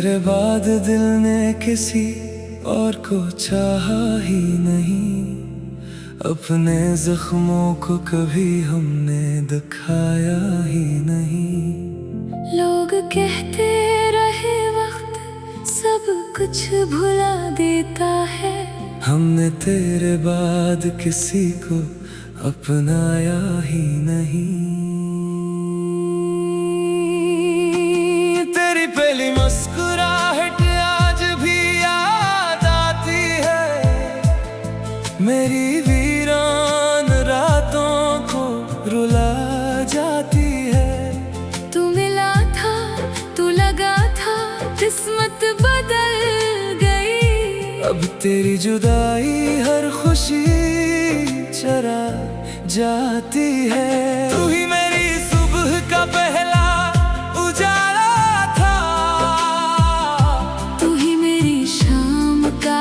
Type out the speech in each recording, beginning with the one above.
तेरे बाद दिल ने किसी और को चाहा ही नहीं, अपने जख्मों को कभी हमने दिखाया ही नहीं। लोग कहते रहे वक्त सब कुछ भुला देता है, हमने तेरे बाद किसी को अपनाया ही नहीं। तेरी पहली मुस्कुराहट आज भी याद आती है, मेरी वीरान रातों को रुला जाती है। तू मिला था, तू लगा था, किस्मत बदल गई। अब तेरी जुदाई हर खुशी चरा जाती है। तू ही मेरी सुबह का पहला उजाला था, तू ही मेरी शाम का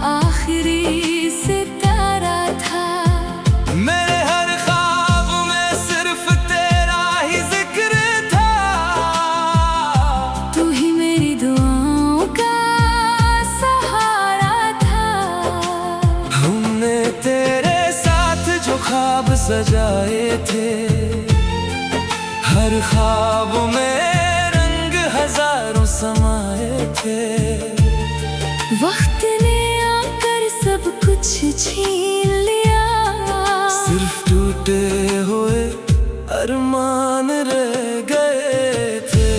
आखिरी सितारा था। मेरे हर ख्वाब में सिर्फ तेरा ही जिक्र था, तू ही मेरी दुआओं का सहारा था। हमने तेरे साथ जो ख्वाब सजाए थे, हर ख्वाब में रंग हजारों समाए थे। वक्त ने आकर सब कुछ छीन लिया, सिर्फ टूटे हुए अरमान रह गए थे।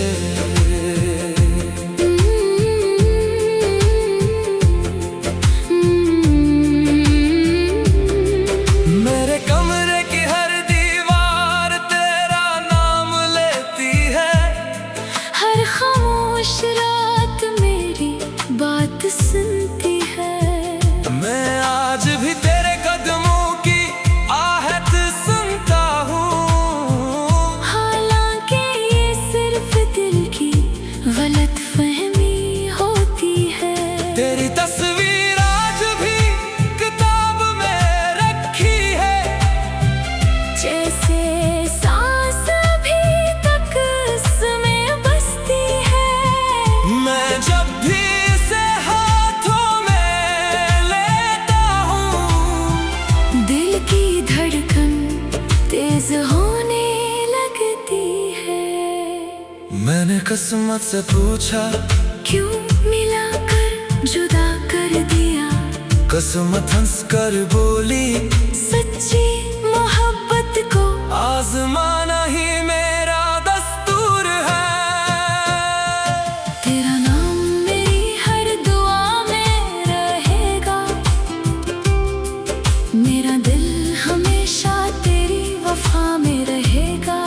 मेरे कमरे की हर दीवार तेरा नाम लेती है, हर खामोश रात मेरी बात सुनती है। मैं आज भी तेरे कदमों की आहट सुनता हूँ, हालांकि ये सिर्फ दिल की गलतफहमी होती है। तेरी तस्वीर आज भी किताब में रखी है, जैसे सांस अभी तक उसमें बसती है। मैं जब भी इसे हाथों में लेता हूँ, दिल की धड़कन तेज होने लगती है। मैंने किस्मत से पूछा क्यों मिलाकर जुदा कर दिया, किस्मत हंस कर बोली सच्ची मोहब्बत को आजमाना ही मेरा दस्तूर है। तेरा नाम मेरी हर दुआ में रहेगा, मेरा दिल हमेशा तेरी वफा में रहेगा।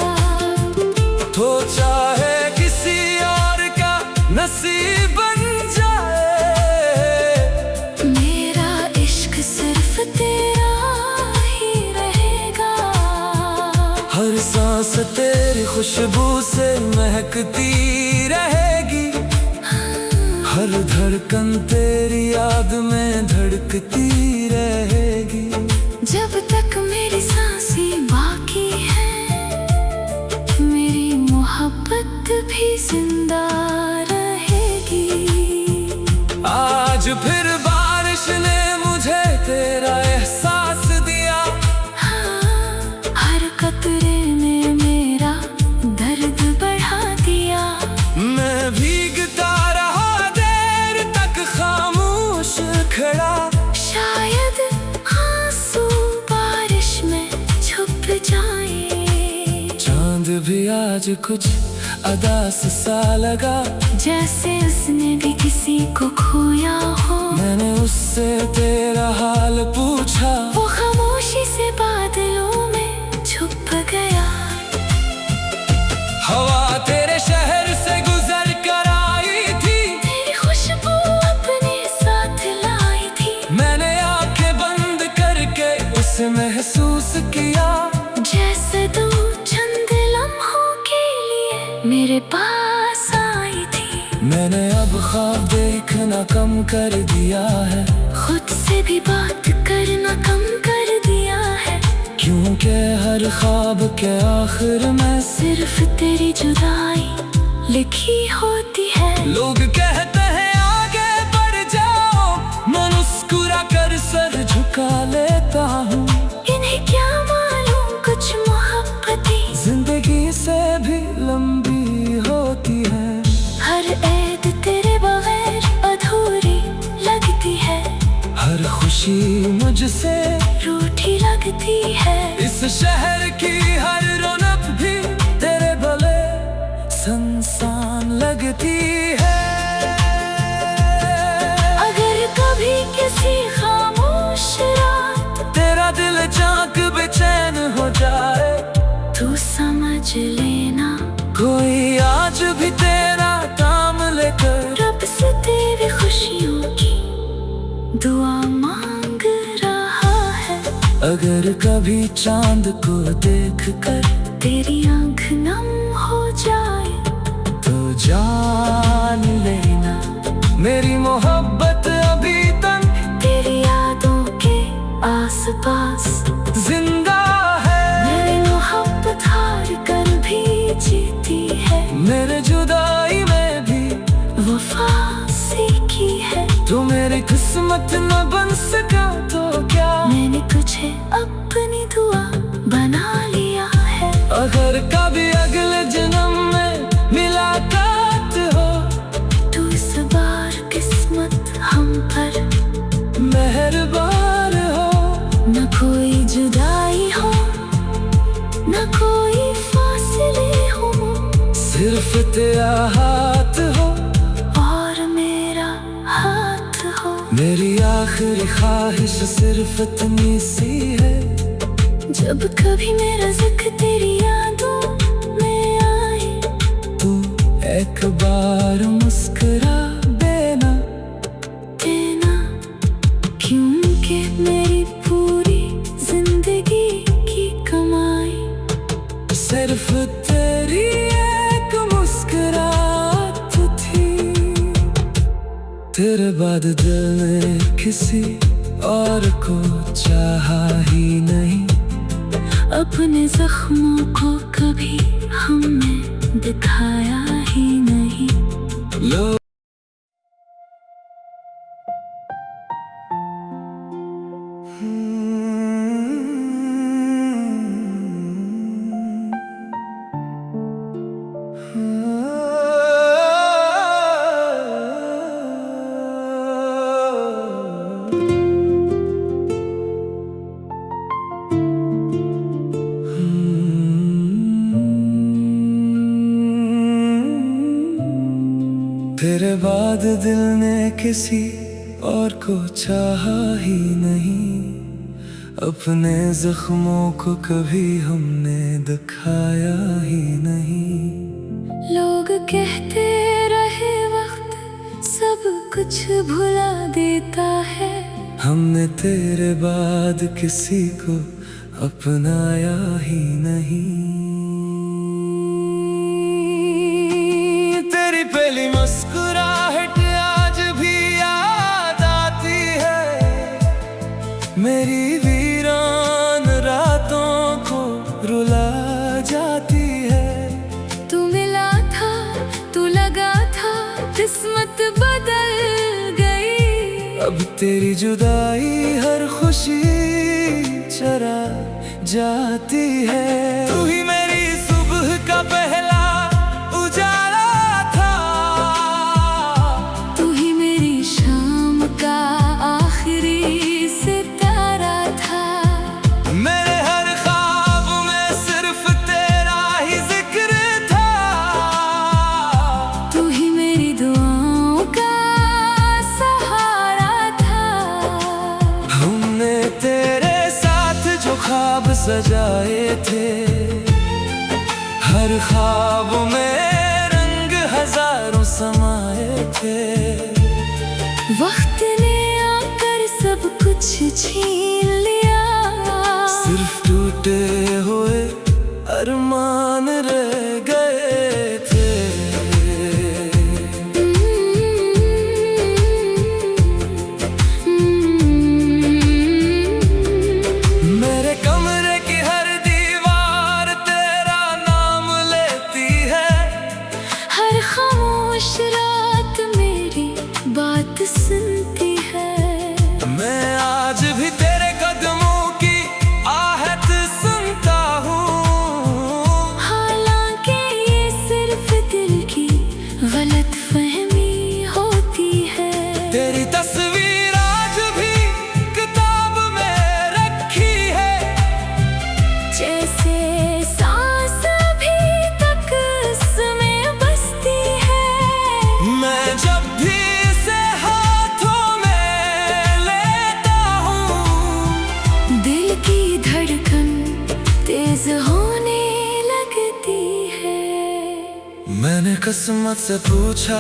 तो चाहे किसी और का नसीब बन जाए, मेरा इश्क सिर्फ तेरा ही रहेगा। हर सांस तेरी खुशबू से महकती रहेगी, हर धड़कन तेरी याद में धड़कती रहेगी। जब तक मेरी सांसें बाकी है, मेरी मोहब्बत भी जिंदा रहेगी। आज फिर बारिश ने मुझे तेरा एहसास दिया, हाँ, हर कतरे ने मेरा दर्द बढ़ा दिया। मैं भीगता रहा देर तक खामोश खड़ा, शायद आंसू बारिश में छुप जाए। चांद भी आज कुछ अदास सा लगा, जैसे उसने भी किसी को खोया हो। मैंने उससे तेरा हाल पूछा, वो खामोशी से बादलों में छुप गया। हवा तेरे शहर से गुजर कर आई थी, तेरी खुशबू अपने साथ लाई थी। मैंने आंखें बंद करके उसे महसूस किया, जैसे तू चंद लम्हों के लिए मेरे पास आई थी। मैंने अब ख्वाब देखना कम कर दिया है, खुद से भी बात करना कम कर दिया है। क्योंकि हर ख्वाब के आखिर में सिर्फ तेरी जुदाई लिखी होती है। लोग कहते तुझसे रूठी लगती है। इस शहर की हर रौनक भी तेरे भले संसान लगती है। अगर कभी किसी खामोश रात तेरा दिल चाक बेचैन हो जाए, तू समझ लेना कोई आज भी तेरा काम लेकर रब से तेरी खुशियों की दुआ मांग रहा है। अगर कभी चांद को देखकर तेरी आंख नम हो जाए, तो जान लेना मेरी मोहब्बत अभी तक तेरी यादों के आसपास जिंदा है। मेरी मोहब्बत हार कर भी जीती है, मेरे जुदाई में भी वफा सीखी है। तू मेरी किस्मत न बन सका तो क्या, मैंने तुझे अपनी दुआ बना लिया है। अगर कभी अगले जन्म में मुलाकात हो, तू इस बार किस्मत हम पर मेहरबान हो। न कोई जुदाई हो, न कोई फासले हो, सिर्फ तेरा हाथ हो और मेरा हाथ हो। मेरी आखिरी ख्वाहिश सिर्फ इतनी सी है, जब कभी मेरा जिक्र तेरी यादों में आए, तू एक बार मुस्कुरा देना। क्योंकि मेरी पूरी जिंदगी की कमाई सिर्फ तेरी एक मुस्कुराहट थी। तेरे बाद दिल ने किसी और को चाहा ही नहीं, अपने जख्मों को कभी हमने दिखाया ही नहीं। लो तेरे बाद दिल ने किसी और को चाहा ही नहीं, अपने जख्मों को कभी हमने दिखाया ही नहीं। लोग कहते रहे वक्त सब कुछ भुला देता है, हमने तेरे बाद किसी को अपनाया ही नहीं। तेरी पहली मुस्कुराहट आज भी याद आती है, मेरी वीरान रातों को रुला जाती है। तू मिला था, तू लगा था, किस्मत बदल गई। अब तेरी जुदाई हर खुशी चरा जाती है। तू ही मेरी सुबह का पहला उजाला था, तू ही मेरी शाम का आखिरी सितारा था। मेरे हर ख्वाब में सिर्फ तेरा ही जिक्र था, तू ही मेरी दुआओं का सहारा था। हमने तेरे साथ जो ख्वाब सजाए थे, हर ख्वाब में रंग हजारों समाए थे। वक्त ने आकर सब कुछ छीन लिया, सिर्फ टूटे हुए अरमान रह गए थे। मेरे कमरे की हर दीवार तेरा नाम लेती है, हर खामोश रात मेरी बात सुनती है। मैं आज भी तेरे कदमों की आहट सुनता हूँ। हालांकि ये सिर्फ दिल की गलतफहमी होती है। तेरी तस्वीर आज भी किताब में किस्मत से पूछा,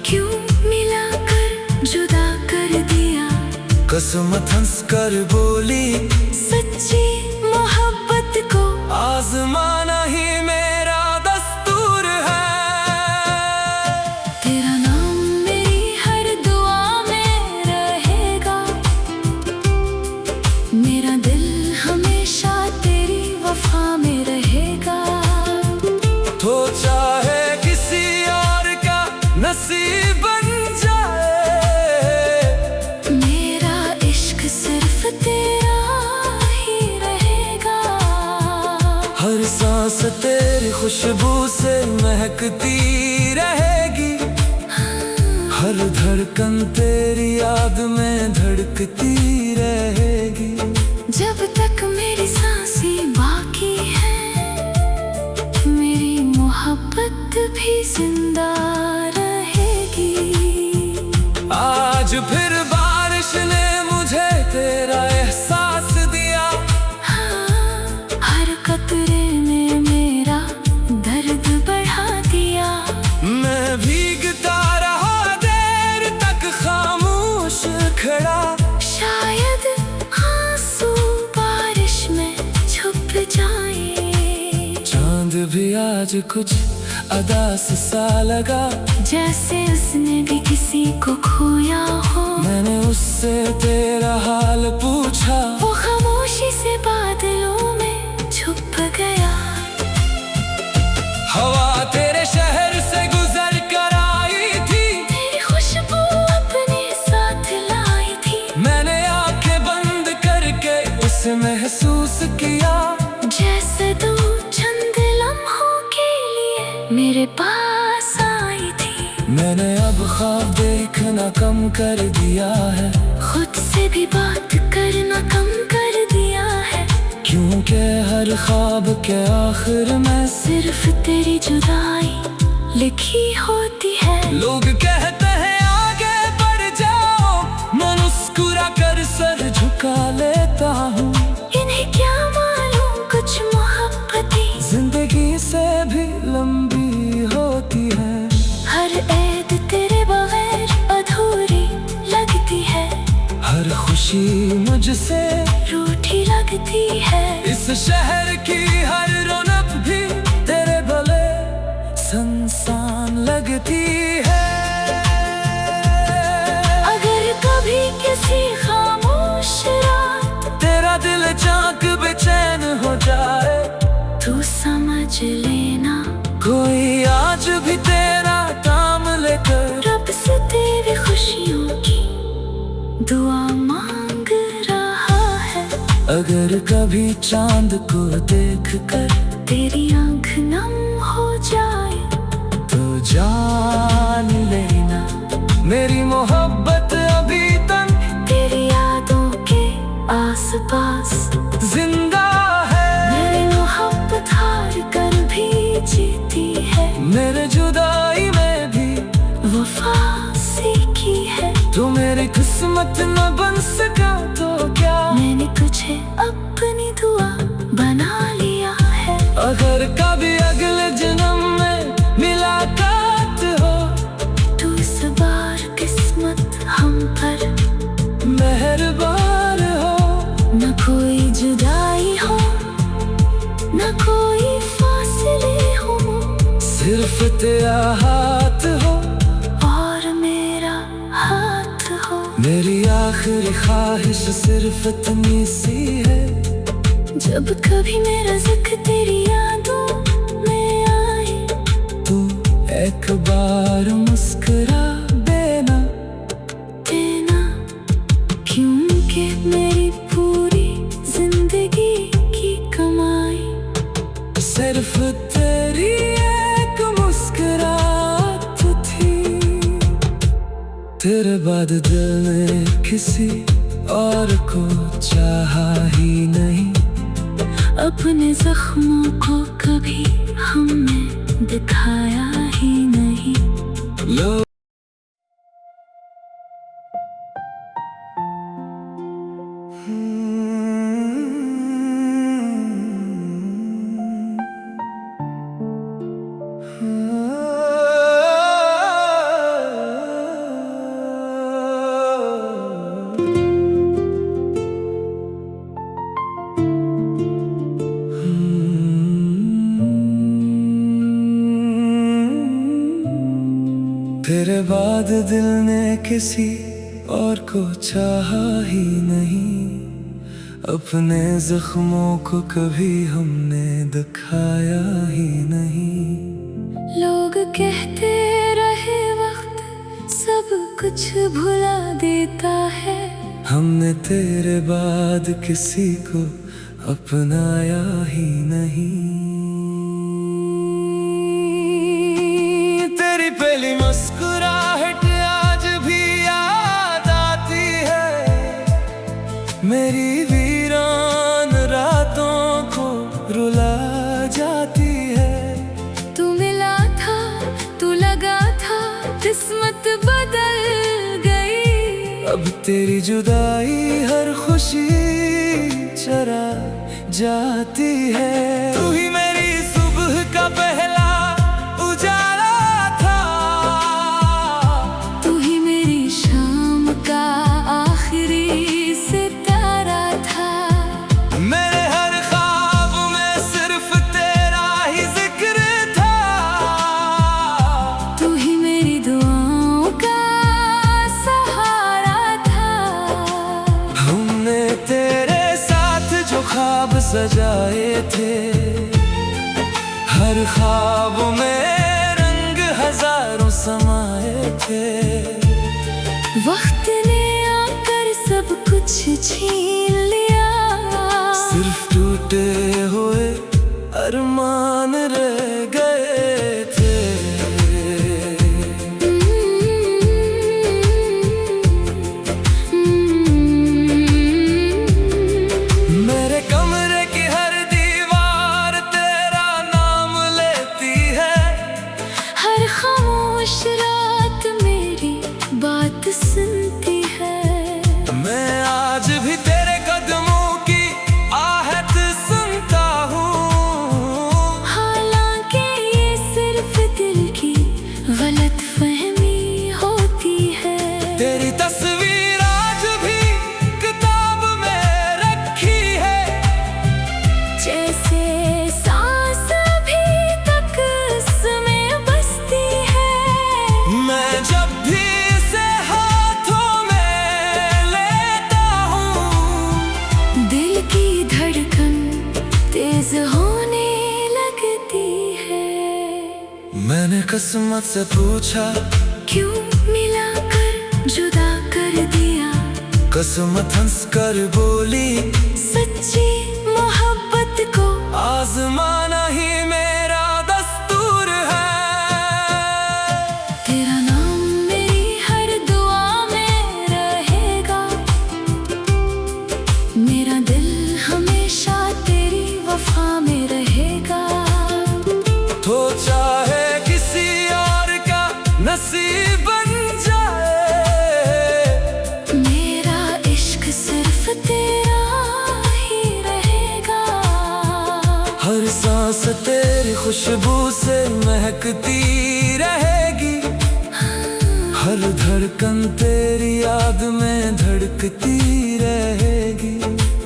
क्यों मिलाकर जुदा कर दिया। किस्मत हंस कर बोली, सच्ची मोहब्बत को आजमाना ही मेरा दस्तूर है। तेरा नाम मेरी हर दुआ में रहेगा, मेरा दिल हमेशा तेरी वफा में रहेगा। तो चाहे किसी और का नसीब बन जाए, मेरा इश्क सिर्फ तेरा ही रहेगा। हर सांस तेरी खुशबू से महकती रहेगी, हर धड़कन तेरी याद में धड़कती रहेगी। जब तक मेरी सांसें बाकी है, मेरी मोहब्बत भी जिंदा रहेगी। आज फिर बारिश ने मुझे तेरा एहसास दिया, हाँ, हर कतरे ने मेरा दर्द बढ़ा दिया। मैं भीगता रहा देर तक खामोश खड़ा, शायद आंसू बारिश में छुप जाए। चांद भी आज कुछ अदास सा लगा, जैसे उसने भी किसी को खोया हो। मैंने उससे तेरा हाल पूछा, वो खामोशी से बादलों में छुप गया। हवा तेरे शहर से गुजर कर आई थी, तेरी खुशबू अपने साथ लाई थी। मैंने आंखें बंद करके उसे महसूस किया। जैसे दो चंद लम्हों के लिए मेरे पास आई थी। मैंने अब ख्वाब देखना कम कर दिया है, खुद से भी बात करना कम कर दिया है। क्योंकि हर ख्वाब के आखिर में सिर्फ तेरी जुदाई लिखी होती है। लोग कहते हैं आगे बढ़ जाओ, मैं मुस्कुरा कर सर झुका लेता हूँ। इन्हें क्या मालूम कुछ मोहब्बतें जिंदगी से भी लंबी होती है, हर ऐद तेरे बगैर अधूरी लगती है। हर खुशी मुझसे रूठी लगती है। इस शहर की हर रौनक भी तेरे भले संसान लगती है। अगर कभी किसी खामोश रात तेरा दिल चाक बेचैन हो जाए, तू समझ लेना कोई आज भी तेरा काम लेकर रब से तेरी खुशियों की दुआ मांग रहा है। अगर कभी चांद को देखकर तेरी आंख नम हो जाए, तो जान लेना मेरी मोहब्बत अभी तक तेरी यादों के आसपास जिंदा है। मेरी मोहब्बत हार कर भी जीती है। मेरे जुदाई में भी वफा सीखी है। तो मेरी किस्मत न बन सका तो क्या, मैंने तुझे अपनी दुआ बना लिया है। अगर कभी अगले जन्म में मुलाकात हो, तू इस बार किस्मत हम पर मेहरबान हो। न कोई जुदाई हो, न कोई फासले हो, सिर्फ तेरा हाथ हो और मेरा हाथ हो। मेरी आखिरी ख्वाहिश सिर्फ इतनी सी है, जब कभी मेरा जिक्र तेरी यादों में आए, तू एक बार मुस्कुरा देना। क्योंकि मेरी पूरी जिंदगी की कमाई सिर्फ तेरी एक मुस्कुराहट थी। तेरे बाद दिल ने किसी और को चाहा ही नहीं, अपने जख्मों को कभी हमने दिखाया ही नहीं। लोग तेरे बाद दिल ने किसी और को चाहा ही नहीं, अपने जख्मों को कभी हमने दिखाया ही नहीं। लोग कहते रहे वक्त सब कुछ भुला देता है, हमने तेरे बाद किसी को अपनाया ही नहीं। तेरी पहली मुस्कुराहट आज भी याद आती है, मेरी वीरान रातों को रुला जाती है। तू मिला था, तू लगा था, किस्मत बदल गई। अब तेरी जुदाई हर खुशी चरा जाती है। तू ही मेरी सुबह का पहला उजाला था, तू ही मेरी शाम का आखिरी सितारा था। मेरे हर ख्वाब में सिर्फ तेरा ही जिक्र था, तू ही मेरी दुआओं का सहारा था। हमने तेरे साथ जो ख्वाब सजाए थे, हर ख्वाबों में रंग हजारों समाए थे। वक्त ने आकर सब कुछ छीन लिया, सिर्फ टूटे हुए अरमान रह गए थे। मेरे कमरे की हर दीवार तेरा नाम लेती है, हर खामोश रात मेरी बात सुनती है। मैं आज भी तेरे कदमों की आहट सुनता हूँ, हालांकि ये सिर्फ दिल की गलत फहमी होती है। तेरी तस्वीर आज भी किताब में रखी है, जैसे सांस अभी तक इसमें बसती है। मैं जब भी इसे हाथों में लेता हूँ, दिल की धड़कन तेज होने लगती है। मैंने किस्मत से पूछा क्यों मिलाकर जुदा कर दिया, किस्मत हंस कर बोली सच्ची मोहब्बत को आजमाना ही मेरा दस्तूर है। तेरा नाम मेरी हर दुआ में रहेगा, मेरा दिल हमेशा तेरी वफा में रहेगा। तो चाहे किसी और का नसीब बन जाए, मेरा इश्क सिर्फ तेरा ही रहेगा। हर सांस तेरी खुशबू से महकती रहेगी, हर धड़कन तेरी याद में धड़कती रहेगी।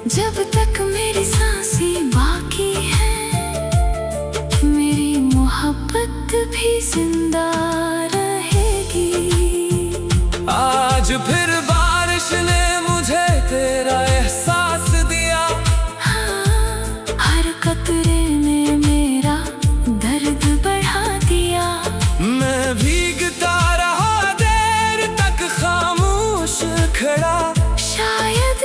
जब तक मेरी सांसें बाकी है, मेरी मोहब्बत भी जिंदा रहेगी। आज फिर बारिश ने मुझे तेरा एहसास दिया, हाँ, हर कतरे ने मेरा दर्द बढ़ा दिया। मैं भीगता रहा देर तक खामोश खड़ा, शायद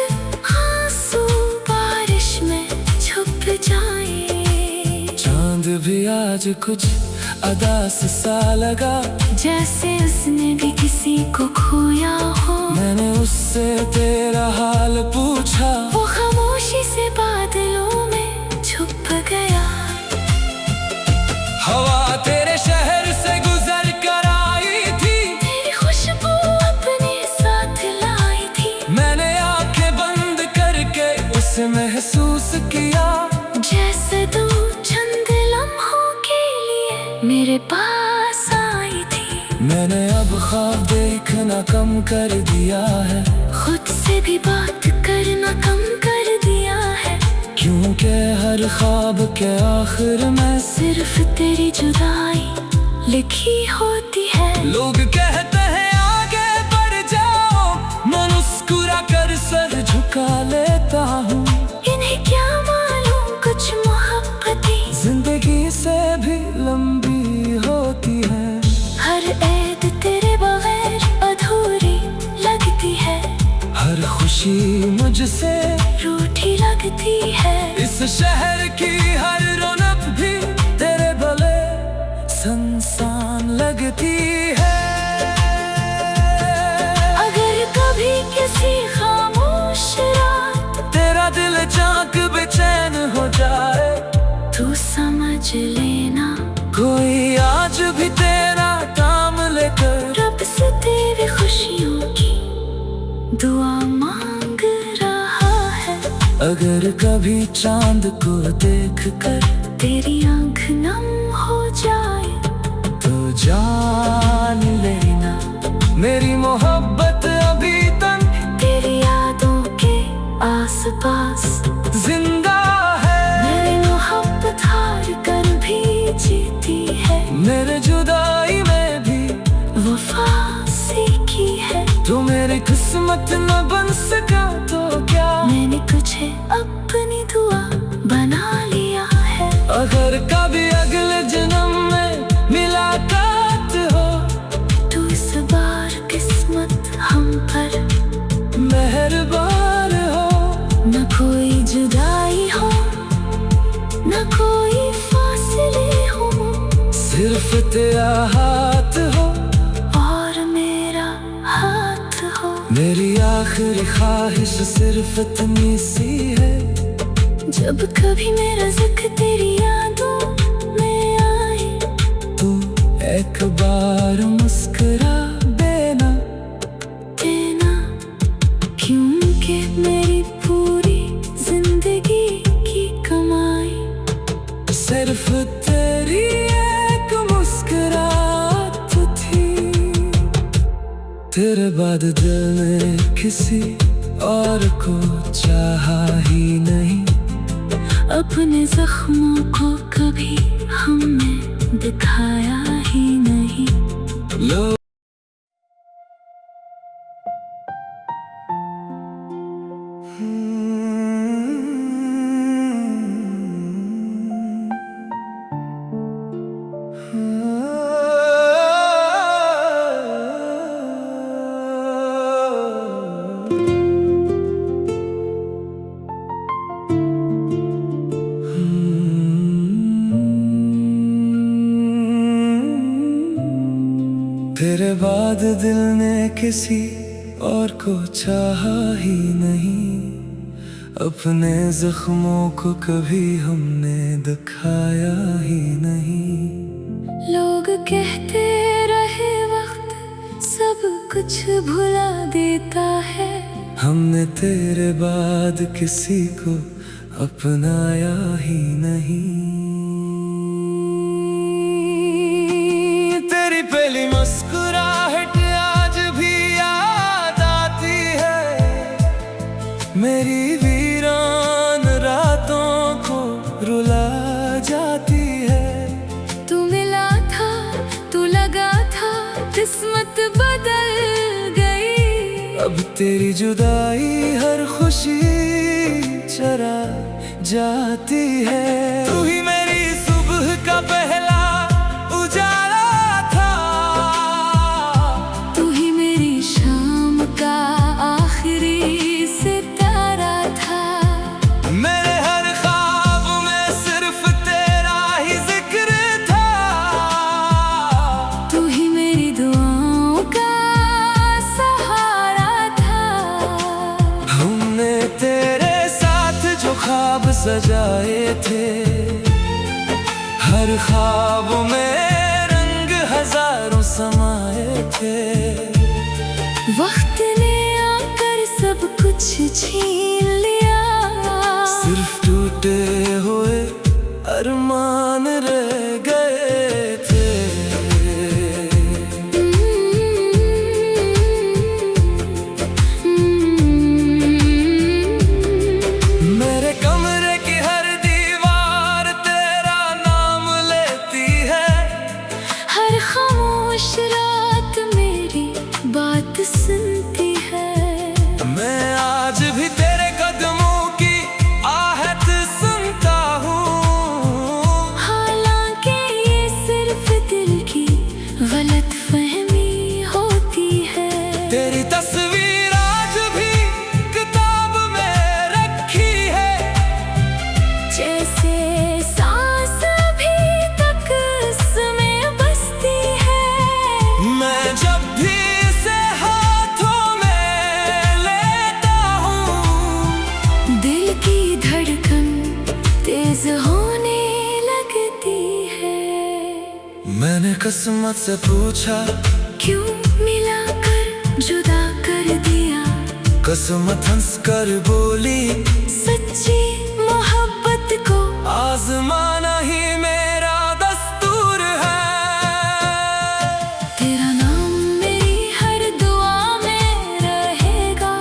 आंसू बारिश में छुप जाए। चांद भी आज कुछ अदास सा लगा, जैसे उसने भी किसी को खोया हो। मैंने उससे तेरा हाल पूछा, वो खामोशी से बादलों में छुप गया। हवा तेरे शहर से गुजर कर आई थी, तेरी खुशबू अपने साथ लाई थी। मैंने आंखें बंद करके उसे महसूस किया, जैसे दो चंद लम्हों के लिए मेरे पास आई थी। मैंने अब ख्वाब देखना कम कर दिया है, खुद से भी बात करना कम कर दिया है। क्योंकि हर ख्वाब के आखिर में सिर्फ तेरी जुदाई लिखी होती है। लोग कहते खुशी मुझसे रूठी लगती है। इस शहर की हर रौनक भी तेरे भले सुनसान लगती है। अगर कभी किसी खामोश रात तेरा दिल चाक बेचैन हो जाए, तू समझ लेना कोई आज भी तेरा काम लेकर रब से तेरी खुशियों की दुआ मांग रहा है। अगर कभी चांद को देखकर तेरी आंख नम हो जाए, तो जान लेना मेरी मोहब्बत अभी तक तेरी यादों के आसपास जिंदा है। मेरी मोहब्बत हार कर भी जीती है, मेरे जुदाई में भी वफा सीखी है। तो मेरी किस्मत न बन सका तो क्या, मैंने तुझे अपनी दुआ बना लिया है। अगर कभी अगले जन्म में मुलाकात हो, तू इस बार किस्मत हम पर मेहरबान हो। न कोई जुदाई हो, न कोई फासले हो, सिर्फ तेरा हाथ हो और मेरा हाथ हो। मेरी आखिरी ख्वाहिश सिर्फ इतनी सी है, जब कभी मेरा जिक्र तेरी यादों में आए, तू एक बार मुस्कुरा देना। क्योंकि मेरी पूरी जिंदगी की कमाई सिर्फ तेरी एक मुस्कुराहट थी। तेरे बाद दिल ने किसी और को चाहा ही नहीं, अपने जख्मों को कभी हमने दिखाया ही नहीं। लो तेरे बाद दिल ने किसी और को चाहा ही नहीं, अपने जख्मों को कभी हमने दिखाया ही नहीं। लोग कहते रहे वक्त सब कुछ भुला देता है, हमने तेरे बाद किसी को अपनाया ही नहीं। तेरी पहली मुस्कुराहट आज भी याद आती है, मेरी वीरान रातों को रुला जाती है। तू मिला था, तू लगा था, किस्मत बदल गई। अब तेरी जुदाई हर खुशी चरा जाती है। तू ही मेरी सुबह का पहला उजाला था, तू ही मेरी शाम का आखिरी सितारा था। मेरे हर ख्वाब में सिर्फ तेरा ही जिक्र था, तू ही मेरी दुआओं का सहारा था। हमने तेरे साथ जो ख्वाब सजाए थे, हर ख्वाब में रंग हजारों समाए थे। वक्त ने आकर सब कुछ छीन लिया, सिर्फ टूटे हुए अरमान रह गए थे। मेरे कमरे की हर दीवार तेरा नाम लेती है, हर खामोश रात मेरी बात सुनती है। मैं आज भी तेरे कदमों की आहट सुनता हूँ। हालांकि ये सिर्फ दिल की गलतफहमी होती है। तेरी तस्वीर आज भी किस्मत से पूछा, क्यों मिला कर जुदा कर दिया। किस्मत हंस कर बोली, सच्ची मोहब्बत को आजमाना ही मेरा दस्तूर है। तेरा नाम मेरी हर दुआ में रहेगा,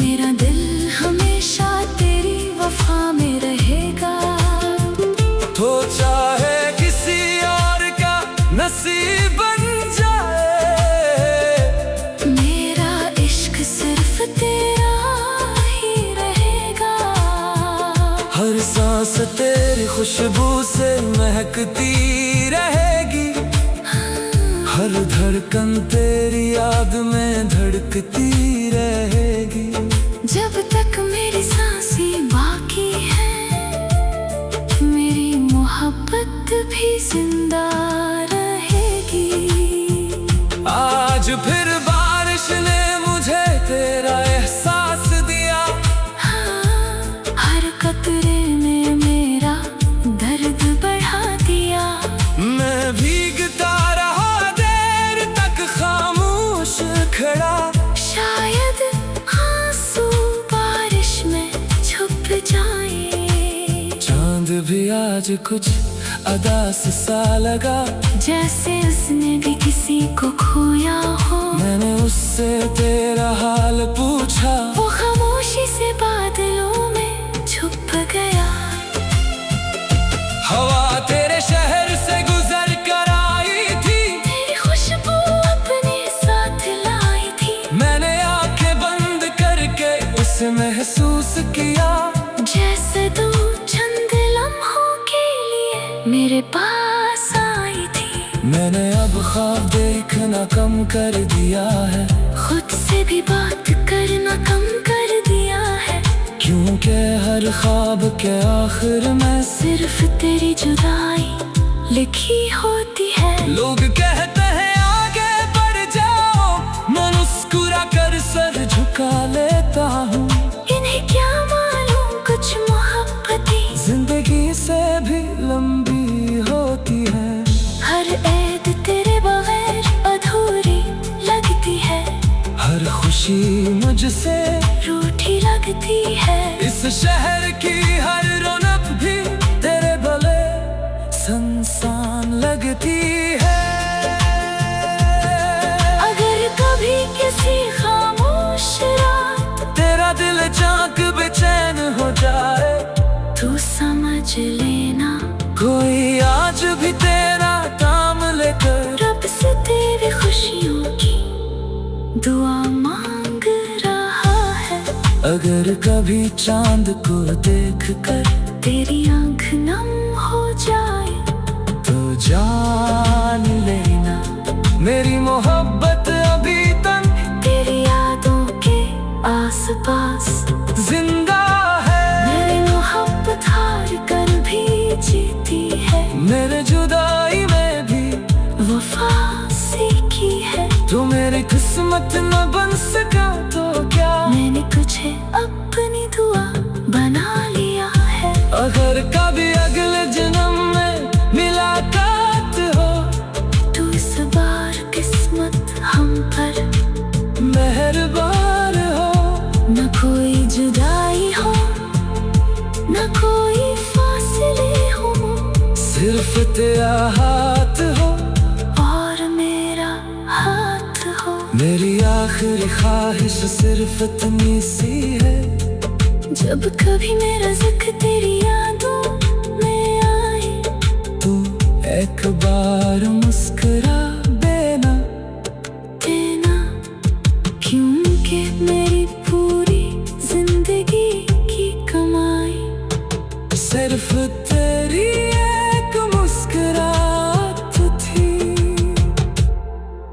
मेरा दिल हमेशा तेरी वफा में रहेगा। तो चाहे किसी और का नसीब बन जाए, मेरा इश्क सिर्फ तेरा ही रहेगा। हर सांस तेरी खुशबू से महकती रहेगी, हर धड़कन तेरी याद में धड़कती रहेगी। जब तक मेरी सांसें बाकी है, मेरी मोहब्बत भी जिंदा रहेगी। आज फिर बारिश ने मुझे तेरा एहसास दिया, हाँ, हर कतरे ने मेरा दर्द बढ़ा दिया। मैं भीगता रहा देर तक खामोश खड़ा, शायद आंसू बारिश में छुप जाए। चांद भी आज कुछ अदास सा लगा, जैसे उसने भी किसी को खोया हो। मैंने उससे तेरा हाल पूछा, वो खामोशी से बादलों में छुप गया। हवा तेरे शहर से गुजर कर आई थी, तेरी खुशबू अपने साथ लाई थी। मैंने आंखें बंद करके उसे महसूस किया। जैसे तू चंद लम्हों के लिए मेरे पास आई थी। मैंने अब ख्वाब देखना कम कर दिया है, खुद से भी बात करना कम कर दिया है। क्योंकि हर ख्वाब के आखिर में सिर्फ तेरी जुदाई लिखी होती है। लोग कहते हैं आगे बढ़ जाओ, मैं मुस्कुरा कर सर झुका लेता हूँ। इन्हें क्या मालूम कुछ मोहब्बतें जिंदगी से भी लंबी होती है, हर ऐद तेरे बगैर अधूरी लगती है। हर खुशी मुझसे रूठी लगती है। इस शहर की हर रौनक भी तेरे भले संसान लगती है। अगर कभी किसी खामोश रात तेरा दिल चाक बेचैन हो जाए, तू समझ लेना कोई आज भी तेरा काम लेकर रब से तेरी खुशियों की दुआ मांग रहा है। अगर कभी चांद को देखकर तेरी आंख नम हो जाए, तो जान लेना मेरी मोहब्बत अभी तक तेरी यादों के आसपास जिंदा है। मेरी मोहब्बत हार कर भी जीती है। मेरे जुदाई में भी वफा सीखी है। तो मेरी किस्मत न बन सका तो क्या, मैंने तुझे अपनी दुआ बना लिया है। अगर कभी अगले जन्म में मुलाकात हो, तू इस बार किस्मत हम पर मेहरबान हो। न कोई जुदाई हो, न कोई फासले हो, सिर्फ तेरा हाथ हो और मेरा हाथ हो। मेरी आखिरी ख्वाहिश सिर्फ इतनी सी है, जब कभी मेरा जिक्र तेरी यादों में आए, तू एक बार मुस्कुरा देना। क्योंकि मेरी पूरी जिंदगी की कमाई सिर्फ तेरी एक मुस्कुराहट थी।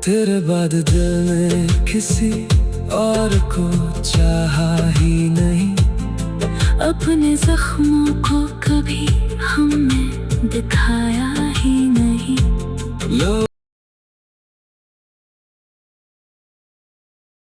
तेरे बाद दिल ने किसी और को चाहा ही नहीं, अपने जख्मों को कभी हमने दिखाया ही नहीं। लो